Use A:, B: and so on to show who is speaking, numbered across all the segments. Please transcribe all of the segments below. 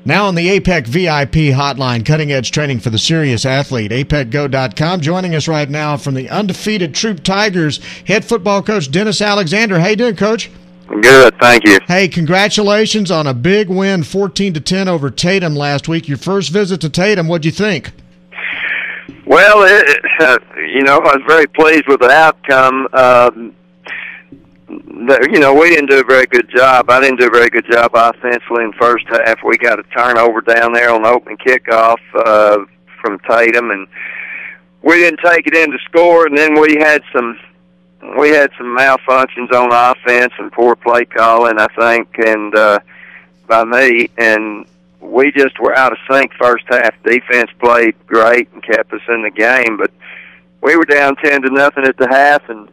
A: Now on the APEC VIP hotline, cutting-edge training for the serious athlete, apecgo.com. Joining us right now from the undefeated Troop Tigers, head football coach Dennis Alexander. How you doing, Coach?
B: Good, thank you.
A: Hey, congratulations on a big win, 14-10 over Tatum last week. Your first visit to Tatum, what'd you think?
B: Well, I was very pleased with the outcome. We didn't do a very good job. I didn't do a very good job offensively in the first half. We got a turnover down there on the opening kickoff from Tatum, and we didn't take it in to score. And then we had some malfunctions on offense and poor play calling, I think, and by me. And we just were out of sync first half. Defense played great and kept us in the game, but we were down 10-0 at the half, and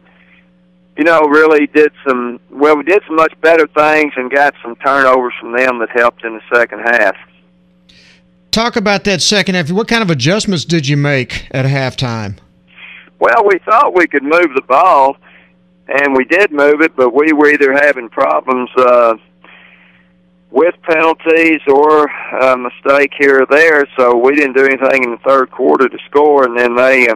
B: really we did some much better things and got some turnovers from them that helped in the second half.
A: Talk about that second half. What kind of adjustments did you make at halftime?
B: Well, we thought we could move the ball, and we did move it, but we were either having problems with penalties or a mistake here or there, so we didn't do anything in the third quarter to score, and then they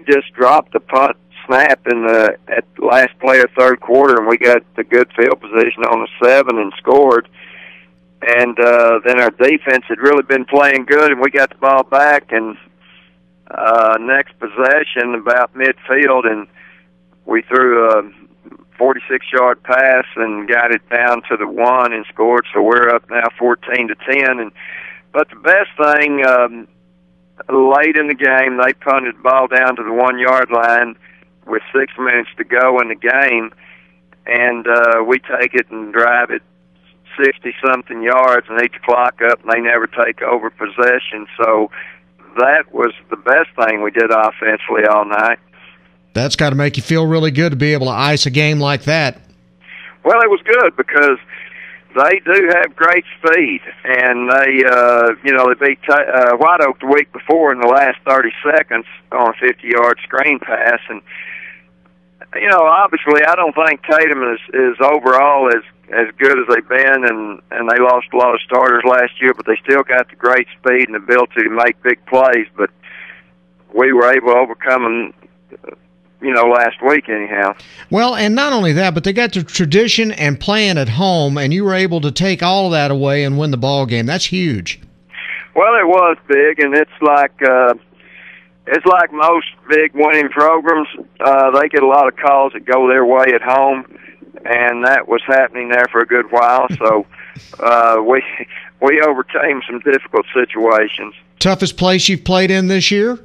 B: just dropped the punt snap at the last play of third quarter, and we got the good field position on the 7 and scored. And then our defense had really been playing good, and we got the ball back, and next possession about midfield, and we threw a 46-yard pass and got it down to the 1 and scored. So we're up now 14-10. But the best thing, late in the game, they punted the ball down to the 1-yard line with 6 minutes to go in the game, and we take it and drive it 60-something yards and eat the clock up, and they never take over possession. So that was the best thing we did offensively all night.
A: That's got to make you feel really good to be able to ice a game like that.
B: Well, it was good because they do have great speed, and they beat White Oak the week before in the last 30 seconds on a 50-yard screen pass. And, obviously I don't think Tatum is overall as good as they've been, and they lost a lot of starters last year, but they still got the great speed and ability to make big plays. But we were able to overcome them, last week anyhow.
A: Well, and not only that, but they got the tradition and playing at home, and you were able to take all of that away and win the ball game. That's huge.
B: Well, it was big, and it's like most big winning programs. They get a lot of calls that go their way at home, and that was happening there for a good while. So we overcame some difficult situations.
A: Toughest place you've played in this year?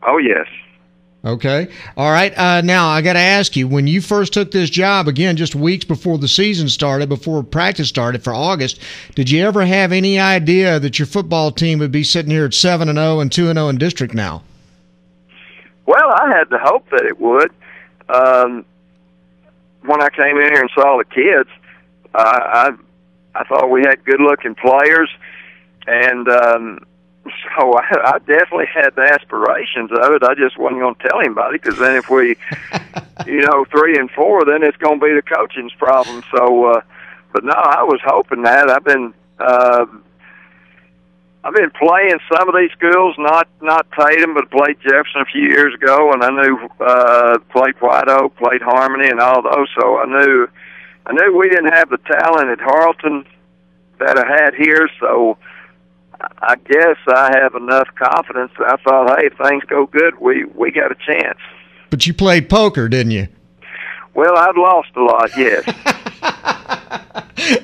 B: Oh, yes.
A: Okay. All right. Now, I got to ask you, when you first took this job, again, just weeks before the season started, before practice started for August, did you ever have any idea that your football team would be sitting here at 7-0 and 2-0 in district now?
B: Well, I had the hope that it would. When I came in here and saw the kids, I thought we had good-looking players, and so I definitely had the aspirations of it. I just wasn't going to tell anybody, because then if we, 3-4, then it's going to be the coaching's problem. So, but no, I was hoping that. I've been playing some of these schools, not Tatum, but played Jefferson a few years ago, and I knew played White Oak, played Harmony, and all those. So I knew we didn't have the talent at Harleton that I had here. So I guess I have enough confidence that I thought, hey, if things go good, we got a chance.
A: But you played poker, didn't you?
B: Well, I've lost a lot, yes.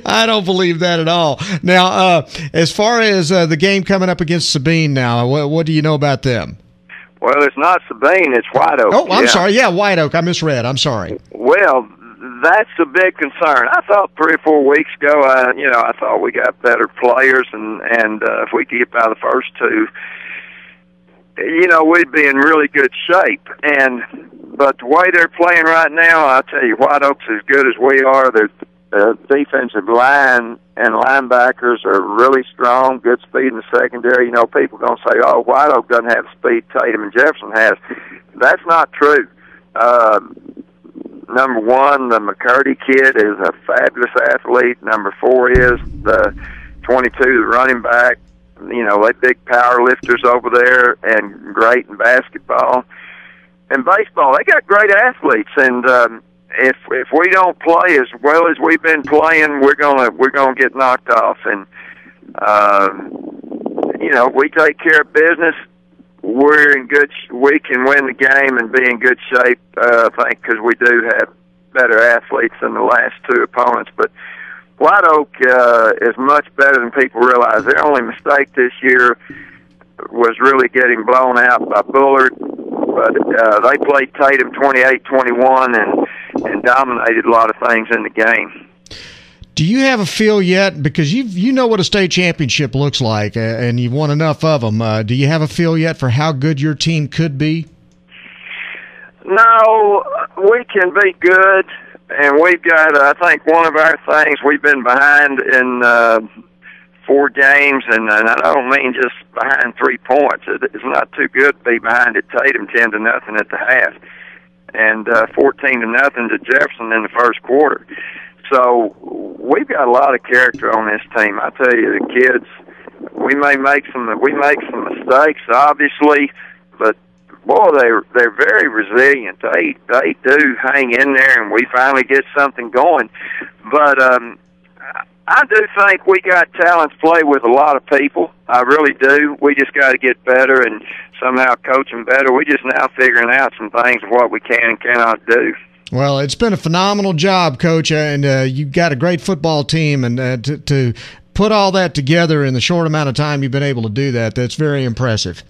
A: I don't believe that at all. Now, as far as the game coming up against Sabine now, what do you know about them?
B: Well, it's not Sabine, it's White Oak.
A: Oh, I'm sorry. Yeah, White Oak. I misread. I'm sorry.
B: Well, that's a big concern. I thought 3 or 4 weeks ago, I thought we got better players, and if we could get by the first two, we'd be in really good shape. But the way they're playing right now, I tell you, White Oak's as good as we are. Their defensive line and linebackers are really strong, good speed in the secondary. People are going to say, oh, White Oak doesn't have the speed Tatum and Jefferson has. That's not true. Number 1, the McCurdy kid is a fabulous athlete. Number 4 is the 22, the running back. You know, they big power lifters over there, and great in basketball and baseball. They got great athletes, and if we don't play as well as we've been playing, we're gonna get knocked off. And you know, we take care of business. We're in good. We can win the game and be in good shape. I think because we do have better athletes than the last two opponents, but White Oak is much better than people realize. Their only mistake this year was really getting blown out by Bullard, but they played Tatum 28-21 and dominated a lot of things in the game.
A: Do you have a feel yet, because you know what a state championship looks like, and you've won enough of them, do you have a feel yet for how good your team could be?
B: No, we can be good. And we've got, I think, one of our things, we've been behind in 4 games, and I don't mean just behind 3 points. It's not too good to be behind at Tatum 10-0 at the half, and 14-0 to Jefferson in the first quarter. So we've got a lot of character on this team. I tell you, the kids, we make some mistakes, obviously, but boy, they're very resilient. They do hang in there, and we finally get something going. But I do think we got talent to play with a lot of people. I really do. We just got to get better and somehow coach them better. We're just now figuring out some things of what we can and cannot do.
A: Well, it's been a phenomenal job, Coach, and you've got a great football team, and to put all that together in the short amount of time you've been able to do that, that's very impressive.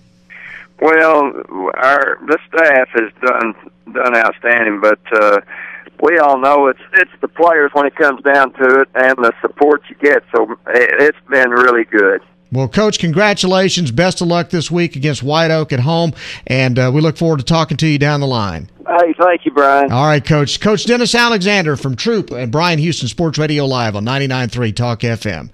B: Well, the staff has done outstanding, but we all know it's the players when it comes down to it, and the support you get. So it's been really good.
A: Well, Coach, congratulations. Best of luck this week against White Oak at home, and we look forward to talking to you down the line.
B: Hey, thank you, Bryan.
A: All right, Coach. Coach Dennis Alexander from Troop and Bryan Houston Sports Radio Live on 99.3 Talk FM.